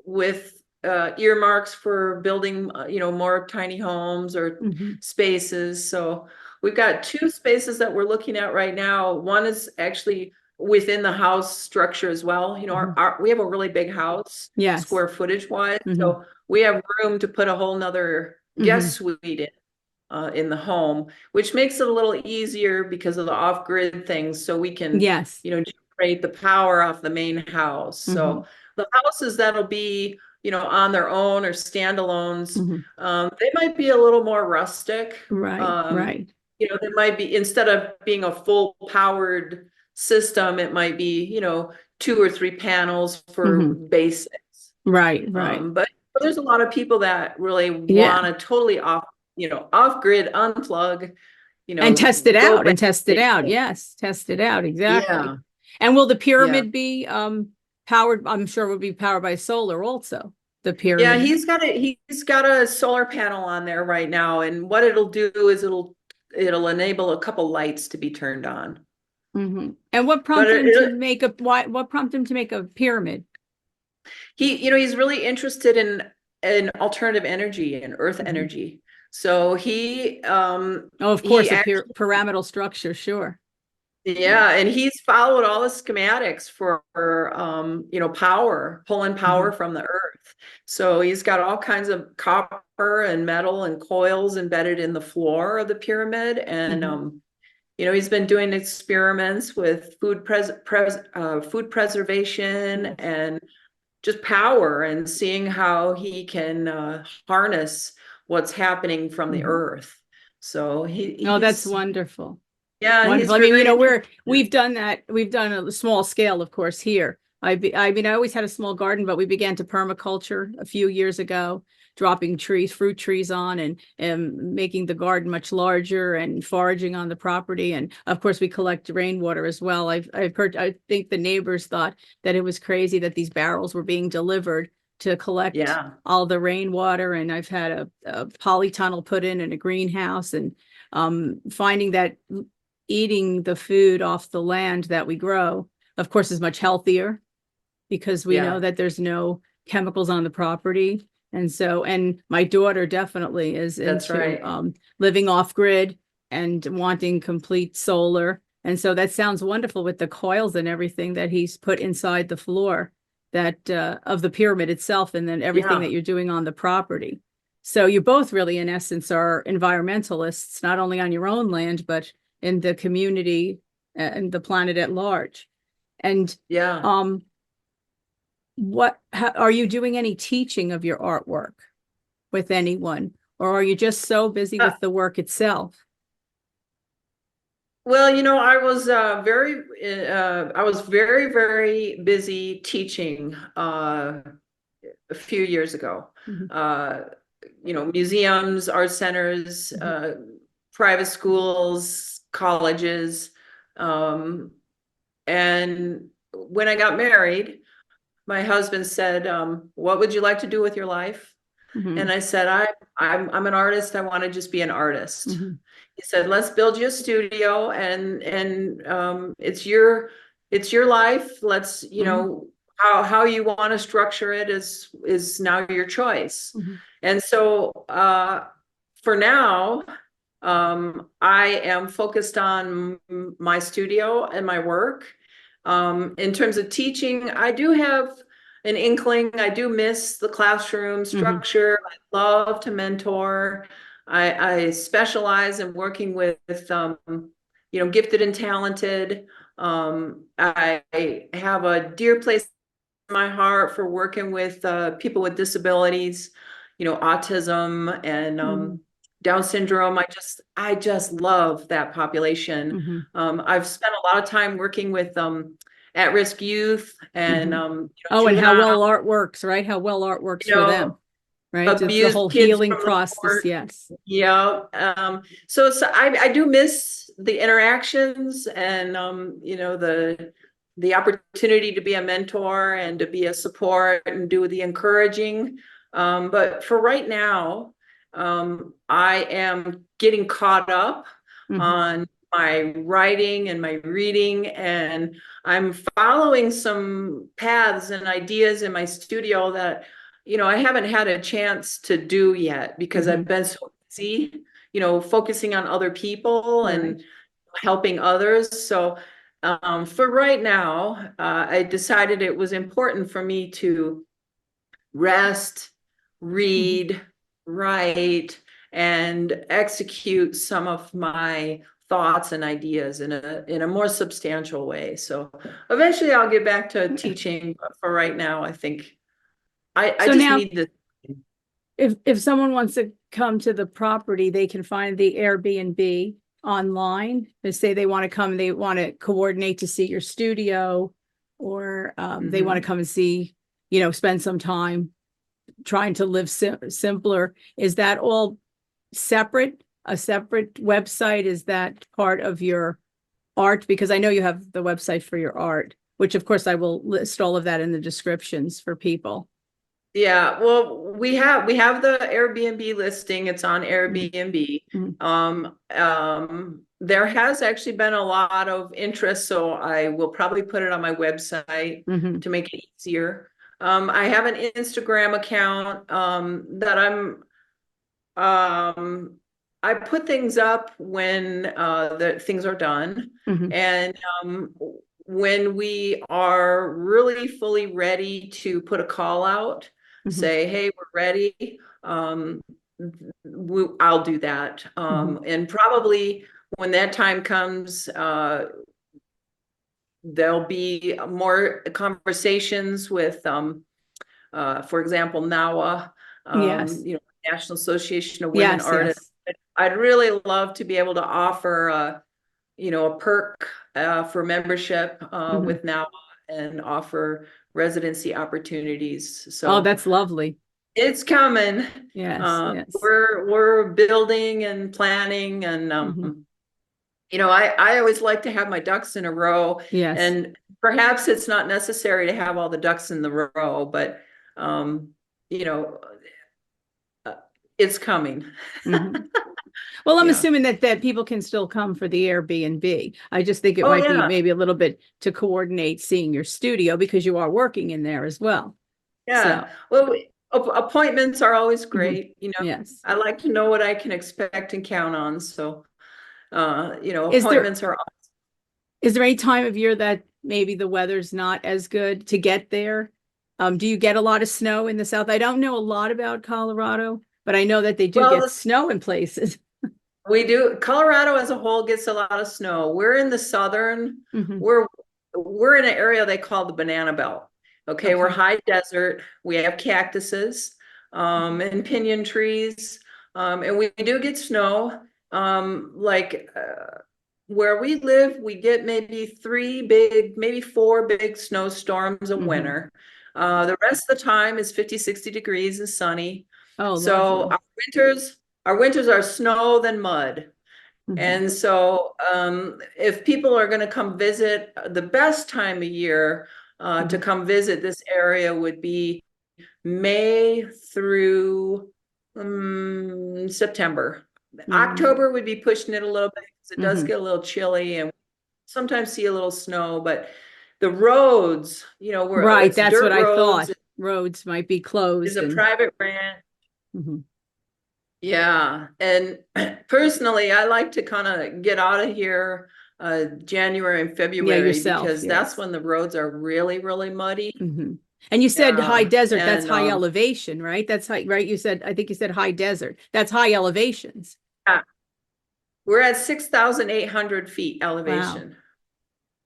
Speaker 2: with earmarks for building, more tiny homes or
Speaker 1: mhm,
Speaker 2: spaces. So we've got two spaces that we're looking at right now. One is actually within the house structure as well.
Speaker 1: mhm.
Speaker 2: We have a really big house,
Speaker 1: Yes.
Speaker 2: square footage wise.
Speaker 1: Mhm,
Speaker 2: So we have room to put a whole nother guest
Speaker 1: mhm.
Speaker 2: suite in the home, which makes it a little easier because of the off-grid things. So we can,
Speaker 1: Yes.
Speaker 2: generate the power off the main house.
Speaker 1: Mhm,
Speaker 2: So the houses that'll be, on their own or standalones,
Speaker 1: mhm.
Speaker 2: they might be a little more rustic.
Speaker 1: Right,
Speaker 2: Um,
Speaker 1: right.
Speaker 2: they might be, instead of being a full powered system, it might be, two or three panels for
Speaker 1: Mhm.
Speaker 2: basics.
Speaker 1: Right, right.
Speaker 2: But there's a lot of people that really
Speaker 1: Yeah.
Speaker 2: want to totally off grid, unplug,
Speaker 1: And test it
Speaker 2: go
Speaker 1: out
Speaker 2: back.
Speaker 1: and test it out. Yes, test it out. Exactly.
Speaker 2: Yeah,
Speaker 1: And will the
Speaker 2: yeah.
Speaker 1: pyramid be powered? I'm sure it would be powered by solar also, the
Speaker 2: Yeah,
Speaker 1: pyramid.
Speaker 2: he's got a solar panel on there right now, and what it'll do is it'll enable a couple lights to be turned on.
Speaker 1: Hmm. And what
Speaker 2: But
Speaker 1: prompted him to make a what prompted him to make a pyramid?
Speaker 2: he's really interested in alternative energy and earth
Speaker 1: Mhm.
Speaker 2: energy. So he
Speaker 1: Oh, of
Speaker 2: he
Speaker 1: course, a
Speaker 2: actually,
Speaker 1: pyramidal structure, sure.
Speaker 2: yeah,
Speaker 1: Yes.
Speaker 2: and he's followed all the schematics for power, pulling power
Speaker 1: Hmm.
Speaker 2: from the earth. So he's got all kinds of copper and metal and coils embedded in the floor of the pyramid. And
Speaker 1: Hmm.
Speaker 2: he's been doing experiments with food preservation
Speaker 1: Yes.
Speaker 2: and just power, and seeing how he can harness what's happening from the
Speaker 1: Hmm.
Speaker 2: earth. So
Speaker 1: Oh, that's
Speaker 2: he's,
Speaker 1: wonderful.
Speaker 2: yeah,
Speaker 1: Wonderful.
Speaker 2: he's
Speaker 1: I mean,
Speaker 2: very
Speaker 1: we've
Speaker 2: interested.
Speaker 1: done that. We've done a small scale, of course, here. I mean, I always had a small garden, but we began to permaculture a few years ago, dropping fruit trees on and making the garden much larger and foraging on the property. And of course, we collect rainwater as well. I've heard, I think the neighbors thought that it was crazy that these barrels were being delivered to collect
Speaker 2: Yeah,
Speaker 1: all the rainwater. And I've had a polytunnel put in a greenhouse and finding that eating the food off the land that we grow, of course, is much healthier because we know
Speaker 2: yeah,
Speaker 1: that there's no chemicals on the property. And so, and my daughter definitely is
Speaker 2: that's
Speaker 1: into
Speaker 2: right.
Speaker 1: living off grid and wanting complete solar. And so that sounds wonderful with the coils and everything that he's put inside the floor that of the pyramid itself, and then everything that
Speaker 2: Yeah.
Speaker 1: you're doing on the property. So you both really, in essence, are environmentalists, not only on your own land, but in the community and the planet at large. And
Speaker 2: Yeah.
Speaker 1: are you doing any teaching of your artwork with anyone, or are you just so busy
Speaker 2: Uh,
Speaker 1: with the work itself?
Speaker 2: well, I was very, very busy teaching a few years ago.
Speaker 1: Mhm,
Speaker 2: Uh, museums, art centers,
Speaker 1: mhm,
Speaker 2: private schools, colleges. Um, and when I got married, my husband said, "What would you like to do with your life?" And
Speaker 1: mhm,
Speaker 2: I said, I'm an artist. I want to just be an artist."
Speaker 1: mhm,
Speaker 2: He said, "Let's build you a studio, and it's your life. Let's,
Speaker 1: mhm,
Speaker 2: how you want to structure it is now your choice."
Speaker 1: mhm,
Speaker 2: And so for now, I am focused on my studio and my work. In terms of teaching, I do have an inkling. I do miss the classroom
Speaker 1: mhm,
Speaker 2: structure. I love to mentor. I specialize in working with gifted and talented. I have a dear place in my heart for working with people with disabilities, autism and
Speaker 1: mhm,
Speaker 2: Down syndrome. I just love that population.
Speaker 1: mhm,
Speaker 2: I've spent a lot of time working with at-risk youth and
Speaker 1: mhm. Oh, and how
Speaker 2: juvenile,
Speaker 1: well art works, right? How well art works
Speaker 2: you
Speaker 1: for them,
Speaker 2: know,
Speaker 1: right? It's the
Speaker 2: abused
Speaker 1: whole
Speaker 2: kids
Speaker 1: healing
Speaker 2: from the
Speaker 1: process.
Speaker 2: court.
Speaker 1: Yes.
Speaker 2: Yeah. So I do miss the interactions and the opportunity to be a mentor and to be a support and do the encouraging. But for right now, I am getting caught up
Speaker 1: Mhm,
Speaker 2: on my writing and my reading, and I'm following some paths and ideas in my studio that I haven't had a chance to do yet because I've
Speaker 1: mhm.
Speaker 2: been so busy, focusing on other people
Speaker 1: Right.
Speaker 2: and helping others. So for right now, I decided it was important for me to rest,
Speaker 1: Mhm.
Speaker 2: read, write, and execute some of my thoughts and ideas in a more substantial way. So eventually I'll get back to
Speaker 1: Yeah.
Speaker 2: teaching, but for right now, I think I
Speaker 1: So
Speaker 2: just
Speaker 1: now,
Speaker 2: need this.
Speaker 1: if someone wants to come to the property, they can find the Airbnb online. They say they want to come, they want to coordinate to see your studio, or they want to
Speaker 2: Mhm.
Speaker 1: come and see, spend some time trying to live simpler. Is that all separate? A separate website? Is that part of your art? Because I know you have the website for your art, which of course I will list all of that in the descriptions for people.
Speaker 2: Yeah, well, we have the Airbnb listing. It's on
Speaker 1: Mhm,
Speaker 2: Airbnb.
Speaker 1: mhm,
Speaker 2: There has actually been a lot of interest, so I will probably put it on my website
Speaker 1: mhm,
Speaker 2: to make it easier. I have an Instagram account that I put things up when the things are done,
Speaker 1: mhm,
Speaker 2: and when we are really fully ready to put a call out,
Speaker 1: mhm,
Speaker 2: say, "Hey, we're ready." I'll do that,
Speaker 1: mhm.
Speaker 2: and probably when that time comes, there'll be more conversations with for example, NAWA,
Speaker 1: Yes,
Speaker 2: National Association of Women
Speaker 1: yes,
Speaker 2: Artists.
Speaker 1: yes.
Speaker 2: I'd really love to be able to offer a perk for membership
Speaker 1: Mhm.
Speaker 2: with NAWA and offer residency opportunities.
Speaker 1: Oh,
Speaker 2: So
Speaker 1: that's lovely.
Speaker 2: it's coming.
Speaker 1: Yes, yes.
Speaker 2: We're building and planning, and
Speaker 1: Mhm.
Speaker 2: I always like to have my ducks in a row,
Speaker 1: Yes.
Speaker 2: and perhaps it's not necessary to have all the ducks in the row, but um, you know, uh, it's coming.
Speaker 1: Mhm. Well, I'm
Speaker 2: Yeah.
Speaker 1: assuming that people can still come for the Airbnb. I just think it
Speaker 2: Oh
Speaker 1: might be
Speaker 2: yeah,
Speaker 1: maybe a little bit to coordinate seeing your studio because you are working in there as well.
Speaker 2: yeah.
Speaker 1: So,
Speaker 2: Well, appointments are always
Speaker 1: mhm.
Speaker 2: great.
Speaker 1: Yes.
Speaker 2: I like to know what I can expect and count on. So,
Speaker 1: Is there
Speaker 2: appointments are.
Speaker 1: is there any time of year that maybe the weather's not as good to get there? Do you get a lot of snow in the south? I don't know a lot about Colorado, but I know that they do
Speaker 2: Well,
Speaker 1: get snow in places.
Speaker 2: we do. Colorado as a whole gets a lot of snow. We're in the southern,
Speaker 1: Hmm.
Speaker 2: we're we're in an area they call the Banana Belt. Okay, we're
Speaker 1: Okay.
Speaker 2: high desert. We have cactuses, and pinyon trees, and we do get snow. Like where we live, we get maybe maybe four big snowstorms a
Speaker 1: Hmm.
Speaker 2: winter. The rest of the time is 50, 60 degrees and sunny.
Speaker 1: Oh,
Speaker 2: So
Speaker 1: lovely.
Speaker 2: our winters are snow then mud.
Speaker 1: Hmm.
Speaker 2: And so if people are going to come visit, the best time of year to
Speaker 1: Hmm.
Speaker 2: come visit this area would be May through September.
Speaker 1: Mm.
Speaker 2: October would be pushing it a little bit because it does
Speaker 1: Hmm.
Speaker 2: get a little chilly and sometimes see a little snow, but the roads,
Speaker 1: Right,
Speaker 2: it's
Speaker 1: that's what
Speaker 2: dirt
Speaker 1: I
Speaker 2: roads.
Speaker 1: thought. Roads might be
Speaker 2: It's
Speaker 1: closed
Speaker 2: a
Speaker 1: and
Speaker 2: private ranch.
Speaker 1: mhm.
Speaker 2: Yeah, and personally, I like to kind of get out of here January and
Speaker 1: Yeah,
Speaker 2: February
Speaker 1: yourself,
Speaker 2: because that's
Speaker 1: yes.
Speaker 2: when the roads are really, really muddy.
Speaker 1: Hmm. And you said high
Speaker 2: Yeah,
Speaker 1: desert, that's
Speaker 2: and
Speaker 1: high elevation, right? That's high, right? You said, I think you said high desert. That's high elevations.
Speaker 2: yeah, we're at 6,800 feet
Speaker 1: Wow,
Speaker 2: elevation.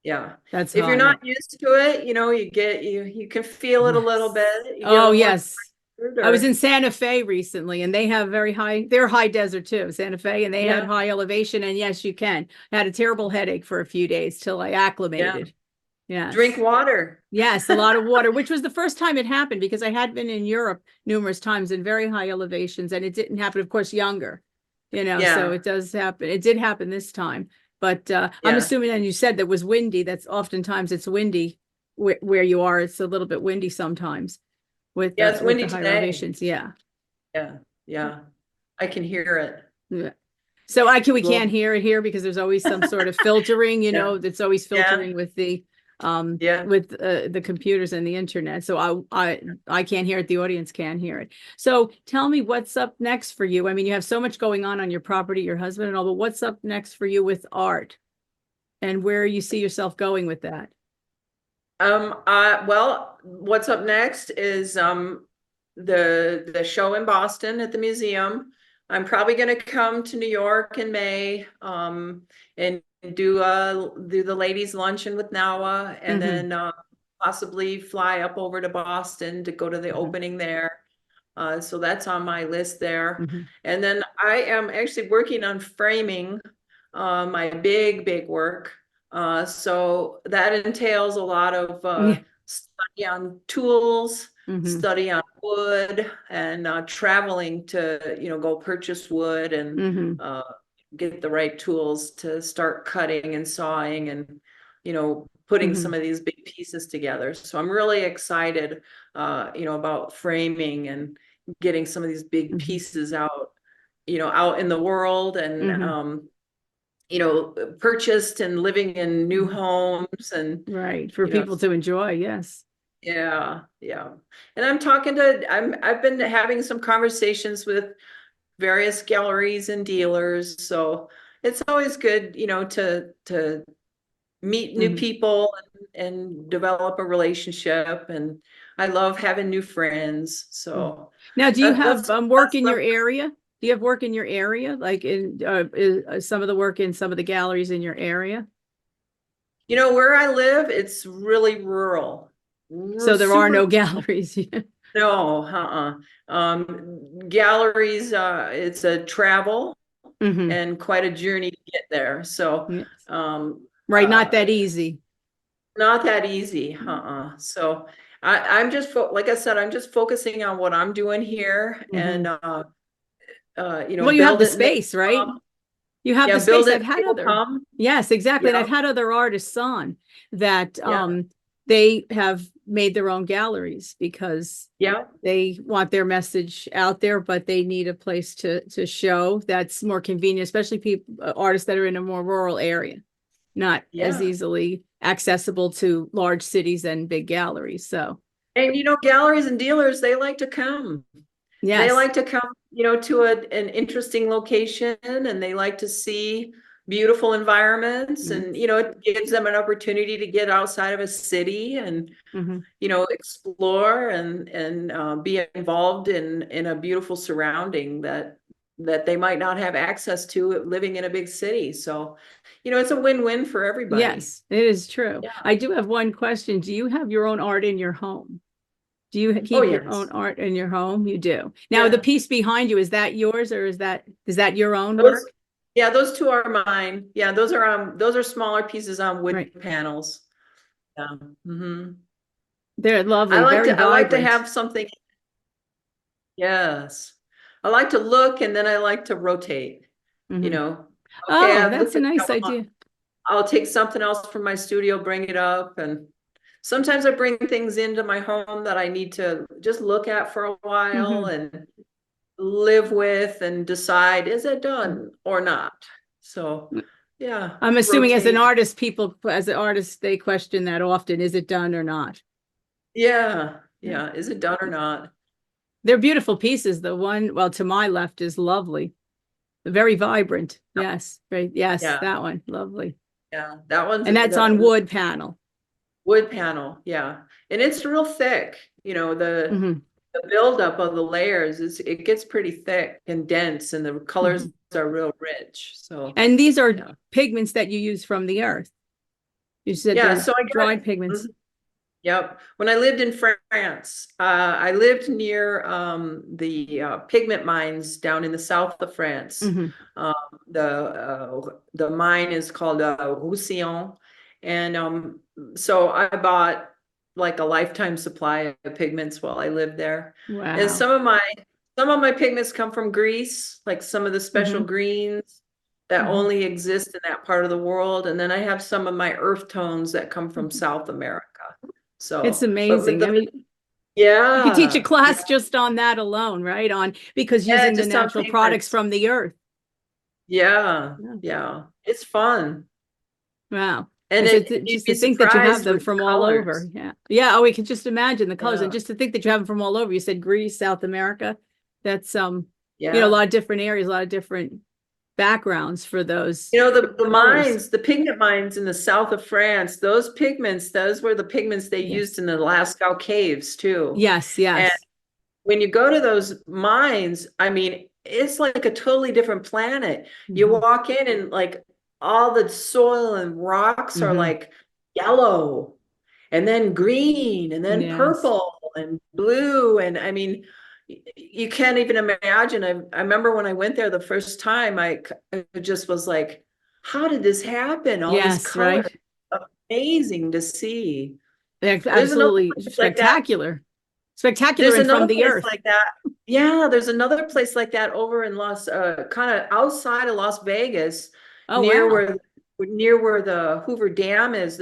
Speaker 2: Yeah.
Speaker 1: that's
Speaker 2: If you're
Speaker 1: high.
Speaker 2: not used to it, you can feel it a little
Speaker 1: Yes.
Speaker 2: bit. You get a
Speaker 1: Oh,
Speaker 2: little more
Speaker 1: yes.
Speaker 2: tired
Speaker 1: I was in
Speaker 2: or
Speaker 1: Santa Fe recently and they have they're high desert too, Santa Fe, and they had
Speaker 2: yeah,
Speaker 1: high elevation. And yes, you can. I had a terrible headache for a few days till I
Speaker 2: yeah.
Speaker 1: acclimated.
Speaker 2: Drink
Speaker 1: Yes.
Speaker 2: water.
Speaker 1: Yes, a lot of water, which was the first time it happened because I had been in Europe numerous times in very high elevations and it didn't happen, of course, younger, so
Speaker 2: Yeah,
Speaker 1: it does happen. It did happen this time. But I'm
Speaker 2: yeah.
Speaker 1: assuming, and you said that was windy. That's oftentimes it's windy where you are. It's a little bit windy sometimes
Speaker 2: Yeah, it's
Speaker 1: with the
Speaker 2: windy
Speaker 1: higher
Speaker 2: today.
Speaker 1: elevations. Yeah.
Speaker 2: Yeah, yeah. I can hear it.
Speaker 1: Yeah. So we can't
Speaker 2: Well,
Speaker 1: hear it here because there's always some sort of filtering,
Speaker 2: yeah,
Speaker 1: that's always
Speaker 2: yeah,
Speaker 1: filtering
Speaker 2: yeah.
Speaker 1: with the computers and the internet. So I can't hear it, the audience can't hear it. So tell me what's up next for you. I mean, you have so much going on your property, your husband and all, but what's up next for you with art and where you see yourself going with that?
Speaker 2: Well, what's up next is the show in Boston at the museum. I'm probably going to come to New York in May, and do the ladies' luncheon with Nawa, and
Speaker 1: Hmm.
Speaker 2: then possibly fly up over to Boston to go to the
Speaker 1: Hmm.
Speaker 2: opening there. So that's on my list there.
Speaker 1: Hmm.
Speaker 2: And then I am actually working on framing my big work. So that entails a lot of
Speaker 1: Yeah.
Speaker 2: study on tools,
Speaker 1: Hmm.
Speaker 2: study on wood, and traveling to, go purchase wood and
Speaker 1: Hmm.
Speaker 2: uh, get the right tools to start cutting and sawing and, putting some
Speaker 1: Hmm.
Speaker 2: of these big pieces together. So I'm really excited, about framing and getting some of these big
Speaker 1: Hmm.
Speaker 2: pieces out, out in the world and,
Speaker 1: Hmm.
Speaker 2: purchased and living in new
Speaker 1: Hmm.
Speaker 2: homes and,
Speaker 1: Right. For
Speaker 2: you know,
Speaker 1: people to enjoy. Yes.
Speaker 2: yeah, yeah. And I've been having some conversations with various galleries and dealers. So it's always good, to meet new
Speaker 1: Hmm.
Speaker 2: people and develop a relationship. And I love having new friends. So
Speaker 1: Now, do you have work
Speaker 2: that's
Speaker 1: in
Speaker 2: the,
Speaker 1: your area? Do you have work in your area? Like some of the work in some of the galleries in your area?
Speaker 2: where I live, it's really rural.
Speaker 1: So there are
Speaker 2: Super,
Speaker 1: no galleries.
Speaker 2: no, galleries, it's a travel
Speaker 1: Hmm.
Speaker 2: and quite a journey to get there. So,
Speaker 1: Yes.
Speaker 2: um,
Speaker 1: Right. Not that easy.
Speaker 2: not that easy. So I'm just, like I said, I'm just focusing on what I'm doing here and,
Speaker 1: Hmm. Well, you have the
Speaker 2: building,
Speaker 1: space, right?
Speaker 2: come.
Speaker 1: You have
Speaker 2: Yeah,
Speaker 1: the space.
Speaker 2: build
Speaker 1: I've
Speaker 2: it,
Speaker 1: had
Speaker 2: they will
Speaker 1: other,
Speaker 2: come.
Speaker 1: yes, exactly. And I've
Speaker 2: Yeah,
Speaker 1: had other artists on that
Speaker 2: yeah,
Speaker 1: they have made their own galleries because
Speaker 2: yeah,
Speaker 1: they want their message out there, but they need a place to show that's more convenient, especially people artists that are in a more rural area, not as
Speaker 2: yeah.
Speaker 1: easily accessible to large cities and big galleries. So
Speaker 2: And galleries and dealers, they like to come. They
Speaker 1: yes.
Speaker 2: like to come, to an interesting location and they like to see, beautiful environments,
Speaker 1: Yes.
Speaker 2: and it gives them an opportunity to get outside of a city and
Speaker 1: Mhm.
Speaker 2: explore and be involved in a beautiful surrounding that they might not have access to living in a big city. So, it's a win-win for everybody.
Speaker 1: Yes, it is true.
Speaker 2: Yeah.
Speaker 1: I do have one question. Do you have your own art in your home? Do you
Speaker 2: Oh,
Speaker 1: keep your own
Speaker 2: yes.
Speaker 1: art in your home? You do. Now, the
Speaker 2: Yeah.
Speaker 1: piece behind you, is that yours or is that your own
Speaker 2: Those,
Speaker 1: work?
Speaker 2: yeah, those two are mine. Yeah, those are smaller pieces on wood
Speaker 1: Right.
Speaker 2: panels. Yeah. hmm
Speaker 1: They're
Speaker 2: I
Speaker 1: lovely,
Speaker 2: like
Speaker 1: very
Speaker 2: to I like to
Speaker 1: vibrant.
Speaker 2: have something. Yes. I like to look and then I like to rotate, you
Speaker 1: Hmm.
Speaker 2: know. Okay,
Speaker 1: Oh,
Speaker 2: I've
Speaker 1: that's
Speaker 2: looked
Speaker 1: a
Speaker 2: at
Speaker 1: nice
Speaker 2: that one.
Speaker 1: idea.
Speaker 2: I'll take something else from my studio, bring it up, and sometimes I bring things into my home that I need to just look at for a while
Speaker 1: Hmm.
Speaker 2: and live with and decide, is it done or not? So, yeah,
Speaker 1: I'm assuming as an
Speaker 2: rotate.
Speaker 1: artist, as an artist, they question that often. Is it done or not?
Speaker 2: Yeah,
Speaker 1: Yeah.
Speaker 2: yeah. Is it done or not?
Speaker 1: They're beautiful pieces. The one, well, to my left is lovely. Very vibrant. Yes. Right. Yes,
Speaker 2: Yeah,
Speaker 1: that one. Lovely.
Speaker 2: yeah. That one's
Speaker 1: And that's on
Speaker 2: the
Speaker 1: wood panel.
Speaker 2: wood panel. Yeah. And it's real thick.
Speaker 1: Hmm.
Speaker 2: The buildup of the layers it gets pretty thick and dense, and the colors
Speaker 1: Hmm.
Speaker 2: are real rich. So,
Speaker 1: And these are
Speaker 2: yeah.
Speaker 1: pigments that you use from the earth. You said
Speaker 2: Yeah,
Speaker 1: they're
Speaker 2: so I
Speaker 1: dried
Speaker 2: got,
Speaker 1: pigments.
Speaker 2: yep. When I lived in France, I lived near the pigment mines down in the south of France.
Speaker 1: Hmm.
Speaker 2: Um, the mine is called Roussillon, and so I bought like a lifetime supply of pigments while I lived there. And
Speaker 1: Wow.
Speaker 2: some of my pigments come from Greece, like some of the special
Speaker 1: Hmm.
Speaker 2: greens that
Speaker 1: Hmm.
Speaker 2: only exist in that part of the world. And then I have some of my earth tones that come from South America.
Speaker 1: It's
Speaker 2: So, but
Speaker 1: amazing. I mean, you could teach a
Speaker 2: yeah, yeah,
Speaker 1: class just on that alone, right? Because
Speaker 2: yeah,
Speaker 1: using the
Speaker 2: just on
Speaker 1: natural products
Speaker 2: pigments.
Speaker 1: from the earth.
Speaker 2: Yeah,
Speaker 1: Yeah.
Speaker 2: yeah, it's fun.
Speaker 1: Wow.
Speaker 2: And
Speaker 1: And so
Speaker 2: you'd
Speaker 1: just
Speaker 2: be
Speaker 1: to think that you have
Speaker 2: surprised
Speaker 1: them
Speaker 2: with the
Speaker 1: from all over.
Speaker 2: colors.
Speaker 1: Yeah. Yeah. Oh, we could just imagine the colors. And
Speaker 2: Yeah,
Speaker 1: just to think that you have them from all over. You said Greece, South America. That's a
Speaker 2: yeah.
Speaker 1: lot of different areas, a lot of different backgrounds for those
Speaker 2: The
Speaker 1: colors.
Speaker 2: mines, the pigment mines in the south of France, those pigments, those were the pigments they used
Speaker 1: Yes.
Speaker 2: in the Lascaux caves too.
Speaker 1: Yes,
Speaker 2: And
Speaker 1: yes.
Speaker 2: when you go to those mines, I mean, it's like a totally different planet. You
Speaker 1: Hmm.
Speaker 2: walk in and like all the soil and rocks are
Speaker 1: Hmm.
Speaker 2: like yellow and then green and then
Speaker 1: Yes.
Speaker 2: purple and blue. And I mean, you can't even imagine. I remember when I went there the first time, I just was like, how did this happen? All this
Speaker 1: Yes,
Speaker 2: color,
Speaker 1: right.
Speaker 2: amazing to see.
Speaker 1: They're
Speaker 2: There's another
Speaker 1: absolutely
Speaker 2: place like that.
Speaker 1: spectacular. Spectacular
Speaker 2: There's
Speaker 1: and from
Speaker 2: another
Speaker 1: the
Speaker 2: place
Speaker 1: earth.
Speaker 2: like that. Yeah, there's another place like that over in kind of outside of Las Vegas,
Speaker 1: Oh,
Speaker 2: near
Speaker 1: wow.
Speaker 2: where the Hoover Dam is.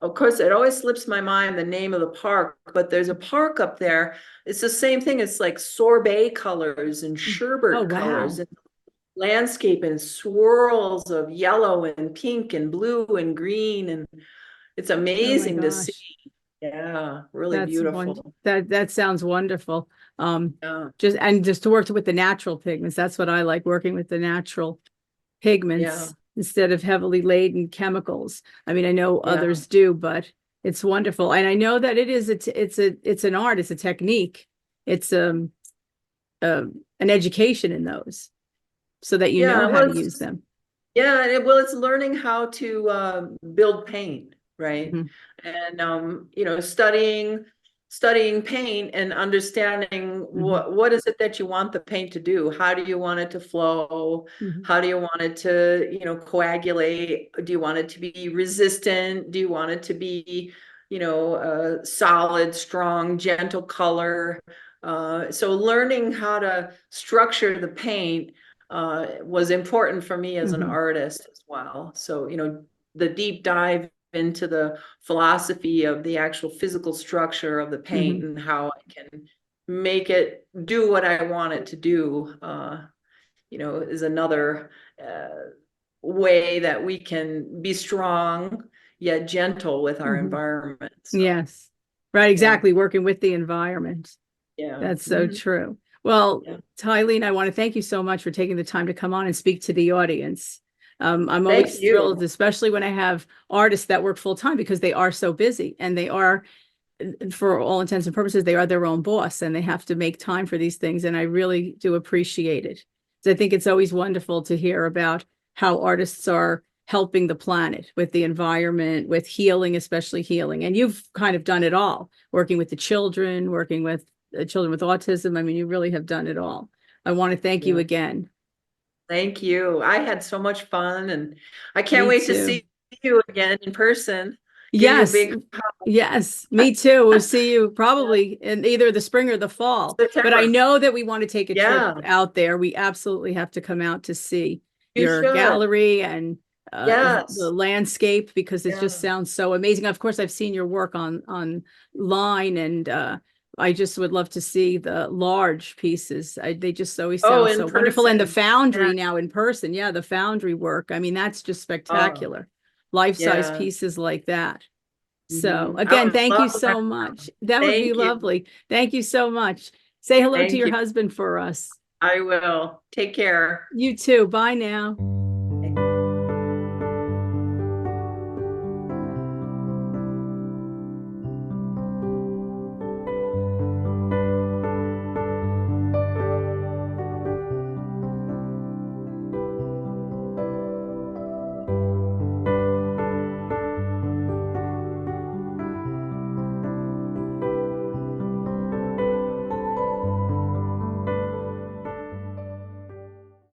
Speaker 2: Of course, it always slips my mind the name of the park, but there's a park up there. It's the same thing. It's like sorbet colors and
Speaker 1: Oh,
Speaker 2: sherbet colors
Speaker 1: wow.
Speaker 2: and landscape and swirls of yellow and pink and blue and green, and it's
Speaker 1: Oh my
Speaker 2: amazing to see.
Speaker 1: gosh.
Speaker 2: Yeah, really beautiful.
Speaker 1: That sounds wonderful. Um,
Speaker 2: Yeah.
Speaker 1: just to work with the natural pigments. That's what I like, working with the natural
Speaker 2: Yeah,
Speaker 1: pigments instead of heavily laden chemicals. I mean, I know
Speaker 2: yeah.
Speaker 1: others do, but it's wonderful. And I know that it's an art, it's a technique. It's an education in those so that you know
Speaker 2: Yeah,
Speaker 1: how
Speaker 2: well,
Speaker 1: to use them.
Speaker 2: it's learning how to build paint, right?
Speaker 1: Mhm.
Speaker 2: And studying paint and understanding
Speaker 1: Mhm.
Speaker 2: what is it that you want the paint to do? How do you want it to flow?
Speaker 1: Mhm.
Speaker 2: How do you want it to, coagulate? Do you want it to be resistant? Do you want it to be, solid, strong, gentle color? So learning how to structure the paint was important for me as an
Speaker 1: Mhm.
Speaker 2: artist as well. So, the deep dive into the philosophy of the actual physical structure of the paint
Speaker 1: Mhm.
Speaker 2: and how I can make it do what I want it to do, is another way that we can be strong yet gentle with our
Speaker 1: Mhm.
Speaker 2: environment. So,
Speaker 1: Yes. Right,
Speaker 2: yeah,
Speaker 1: exactly. Working with the environment.
Speaker 2: yeah,
Speaker 1: That's so true. Well,
Speaker 2: yeah.
Speaker 1: Tylene, I want to thank you so much for taking the time to come on and speak to the audience. I'm
Speaker 2: Thank
Speaker 1: always thrilled,
Speaker 2: you.
Speaker 1: especially when I have artists that work full time because they are so busy and they are, for all intents and purposes, they are their own boss and they have to make time for these things. And I really do appreciate it. So I think it's always wonderful to hear about how artists are helping the planet with the environment, with healing, especially healing. And you've kind of done it all, working with the children, working with children with autism. I mean, you really have done it all. I want to thank you
Speaker 2: Yeah.
Speaker 1: again.
Speaker 2: Thank you. I had so much fun and I can't
Speaker 1: Me
Speaker 2: wait to
Speaker 1: too.
Speaker 2: see you again in person. Give you a
Speaker 1: Yes,
Speaker 2: big
Speaker 1: yes, me too. We'll see you probably in either the spring or the fall. But I
Speaker 2: September.
Speaker 1: know that we want to take a trip
Speaker 2: Yeah,
Speaker 1: out there. We absolutely have to come out to see
Speaker 2: you
Speaker 1: your
Speaker 2: should.
Speaker 1: gallery and the
Speaker 2: Yes.
Speaker 1: landscape because it just
Speaker 2: Yeah.
Speaker 1: sounds so amazing. Of course, I've seen your work on online, and I just would love to see the large pieces. They just always
Speaker 2: Oh,
Speaker 1: sound
Speaker 2: in
Speaker 1: so wonderful. And the
Speaker 2: person. Yeah.
Speaker 1: foundry now in person, yeah, the foundry work. I mean, that's just
Speaker 2: Oh,
Speaker 1: spectacular. Life-size
Speaker 2: yeah.
Speaker 1: pieces like that. So
Speaker 2: I
Speaker 1: again,
Speaker 2: would
Speaker 1: thank you
Speaker 2: love to
Speaker 1: so
Speaker 2: have.
Speaker 1: much. That would be
Speaker 2: Thank you.
Speaker 1: lovely. Thank you so much. Say hello to
Speaker 2: Thank
Speaker 1: your
Speaker 2: you.
Speaker 1: husband for us.
Speaker 2: I will. Take care.
Speaker 1: You too. Bye now.